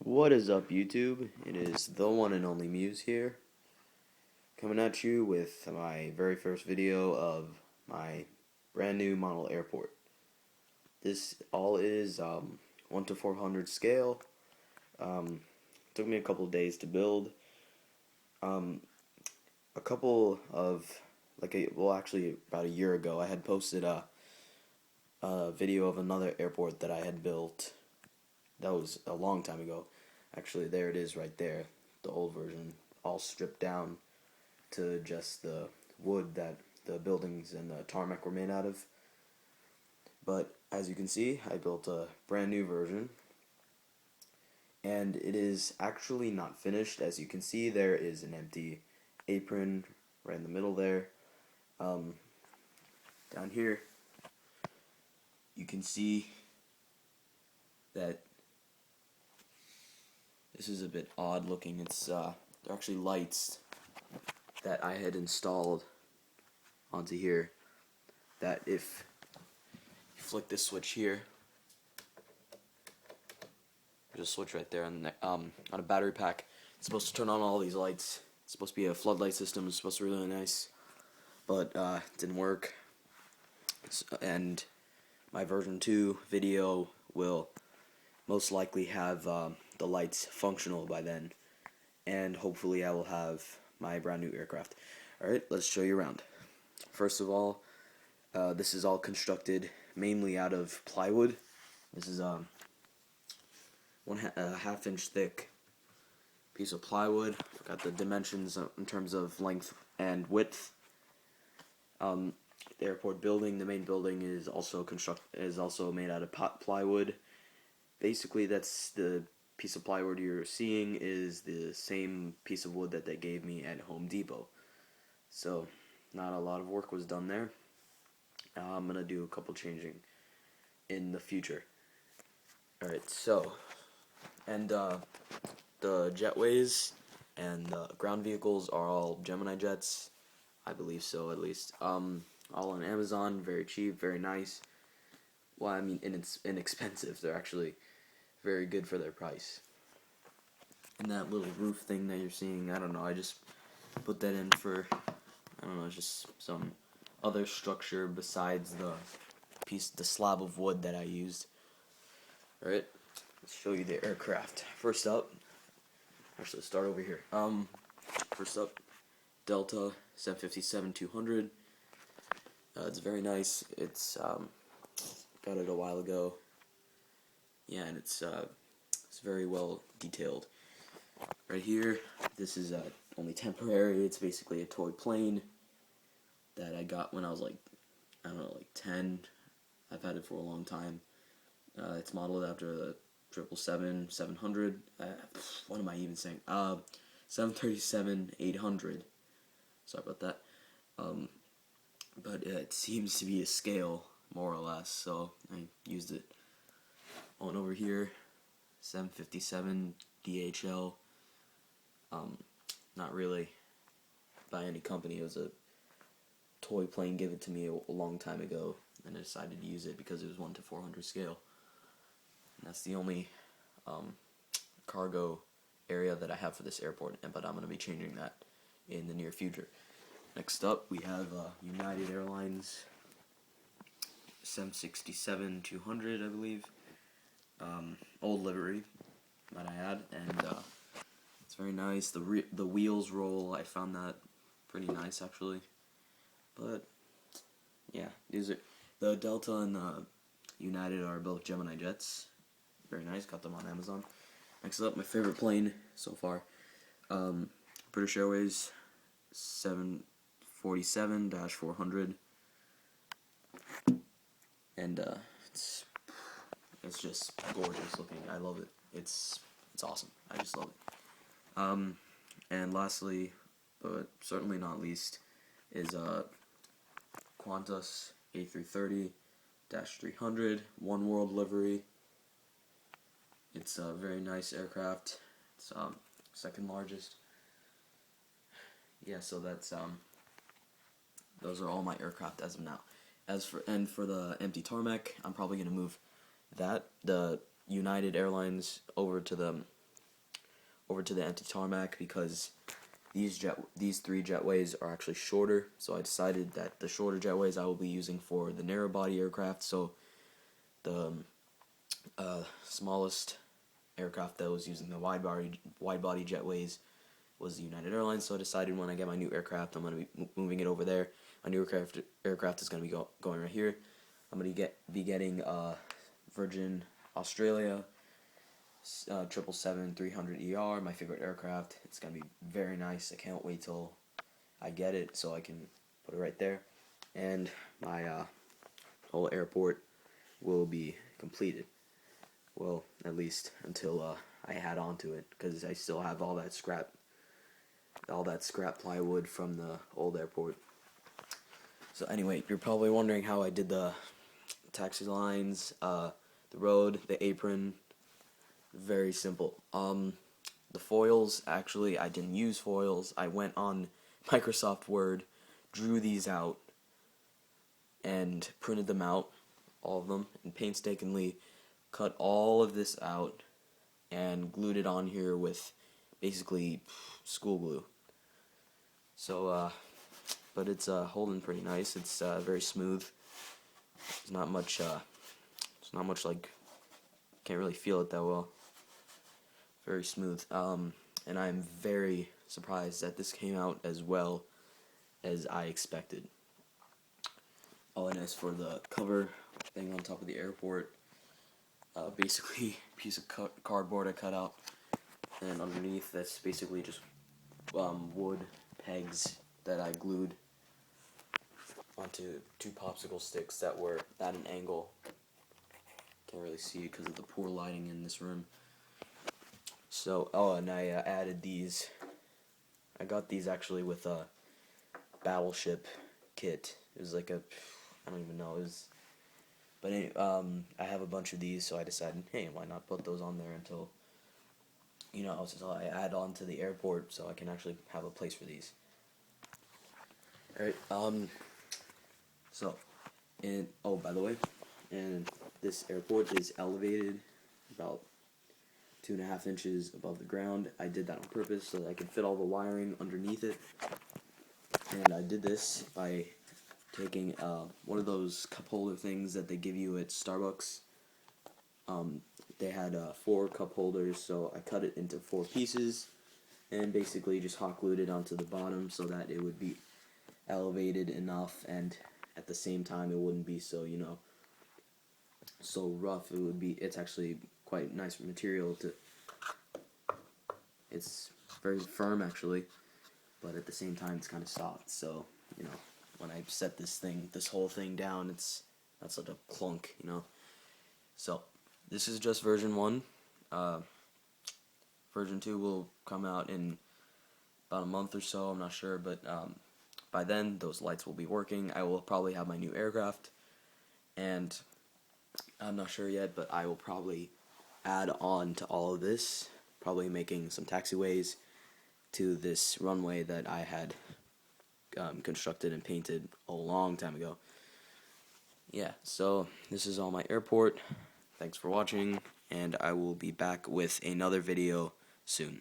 What is up, YouTube? It is the one and only Muse here, coming at you with my very first video of my brand new model airport. This all is 1 to 400 scale. Took me a couple of days to build. A couple of, actually about a year ago, I had posted a video of another airport that I had built. That was a long time ago. Actually, there it is right there, the old version, all stripped down to just the wood that the buildings and the tarmac were made out of. But as you can see, I built a brand new version, and it is actually not finished. As you can see, there is an empty apron right in the middle there. Down here, you can see that this is a bit odd looking. It's they're actually lights that I had installed onto here, that if you flick this switch here, there's a switch right there on a battery pack. It's supposed to turn on all these lights. It's supposed to be a floodlight system. It's supposed to be really nice, but it didn't work. And my version 2 video will most likely have the lights functional by then, and hopefully I will have my brand new aircraft. Alright, let's show you around. First of all, this is all constructed mainly out of plywood. This is a half-inch thick piece of plywood. Forgot the dimensions in terms of length and width. The airport building, the main building, is also made out of plywood. Basically, that's the piece of plywood you're seeing is the same piece of wood that they gave me at Home Depot. So, not a lot of work was done there. I'm gonna do a couple changing in the future. Alright, so, and the jetways and the ground vehicles are all Gemini jets. I believe so, at least. All on Amazon, very cheap, very nice. Well, I mean, it's inexpensive. They're actually very good for their price. And that little roof thing that you're seeing, I don't know, I just put that in for, I don't know, just some other structure besides the slab of wood that I used. Alright, let's show you the aircraft. First up, actually let's start over here. First up, Delta 757-200. It's very nice. It's got it a while ago. Yeah, and it's very well detailed. Right here, this is only temporary. It's basically a toy plane that I got when I was like 10. I've had it for a long time. It's modeled after the 777-700. What am I even saying? 737-800. Sorry about that. But it seems to be a scale, more or less, so I used it. On over here, 757 DHL. Not really by any company. It was a toy plane given to me a long time ago, and I decided to use it because it was 1 to 400 scale. And that's the only cargo area that I have for this airport, but I'm going to be changing that in the near future. Next up, we have United Airlines 767-200, I believe. Old livery, might I add, and it's very nice. The wheels roll. I found that pretty nice, actually. But yeah, these are the Delta and the United are both Gemini jets. Very nice. Got them on Amazon. Next up, my favorite plane so far, British Airways 747-400, and it's just gorgeous looking. I love it. It's awesome. I just love it. And lastly, but certainly not least, is Qantas A330-300 One World livery. It's a very nice aircraft. It's second largest. Yeah, so that's those are all my aircraft as of now. For the empty tarmac, I'm probably gonna move the United Airlines over to the over to the empty tarmac because these three jetways are actually shorter. So I decided that the shorter jetways I will be using for the narrow body aircraft. So the smallest aircraft that was using the wide body jetways was the United Airlines. So I decided when I get my new aircraft, I'm going to be moving it over there. My new aircraft is going to be going right here. I'm going to be getting Virgin Australia 777-300ER, my favorite aircraft. It's going to be very nice. I can't wait till I get it so I can put it right there. And my whole airport will be completed. Well, at least until I add on to it, because I still have all that scrap plywood from the old airport. So anyway, you're probably wondering how I did the taxi lines, the road, the apron. Very simple. The foils, actually, I didn't use foils. I went on Microsoft Word, drew these out, and printed them out, all of them, and painstakingly cut all of this out and glued it on here with basically school glue. So, but it's holding pretty nice. It's very smooth. It's not much like, can't really feel it that well. Very smooth. And I'm very surprised that this came out as well as I expected. Oh, and as for the cover thing on top of the airport, basically a piece of cardboard I cut out, and underneath that's basically just wood pegs that I glued onto two popsicle sticks that were at an angle. Can't really see it because of the poor lighting in this room. So, and I added these. I got these actually with a Battleship kit. It was like I don't even know. It was, but anyway, I have a bunch of these, so I decided, hey, why not put those on there until, so I add on to the airport, so I can actually have a place for these. All right. So, by the way, and this airport is elevated about 2.5 inches above the ground. I did that on purpose so that I could fit all the wiring underneath it. And I did this by taking one of those cup holder things that they give you at Starbucks. They had 4 cup holders, so I cut it into 4 pieces and basically just hot glued it onto the bottom so that it would be elevated enough, and at the same time it wouldn't be so, so rough. It's actually quite nice material it's very firm actually, but at the same time it's kind of soft, so, when I set this whole thing down, it's not such a clunk, So, this is just version 1. Version 2 will come out in about a month or so, I'm not sure, but by then those lights will be working. I will probably have my new aircraft, and I'm not sure yet, but I will probably add on to all of this, probably making some taxiways to this runway that I had constructed and painted a long time ago. Yeah, so this is all my airport. Thanks for watching, and I will be back with another video soon.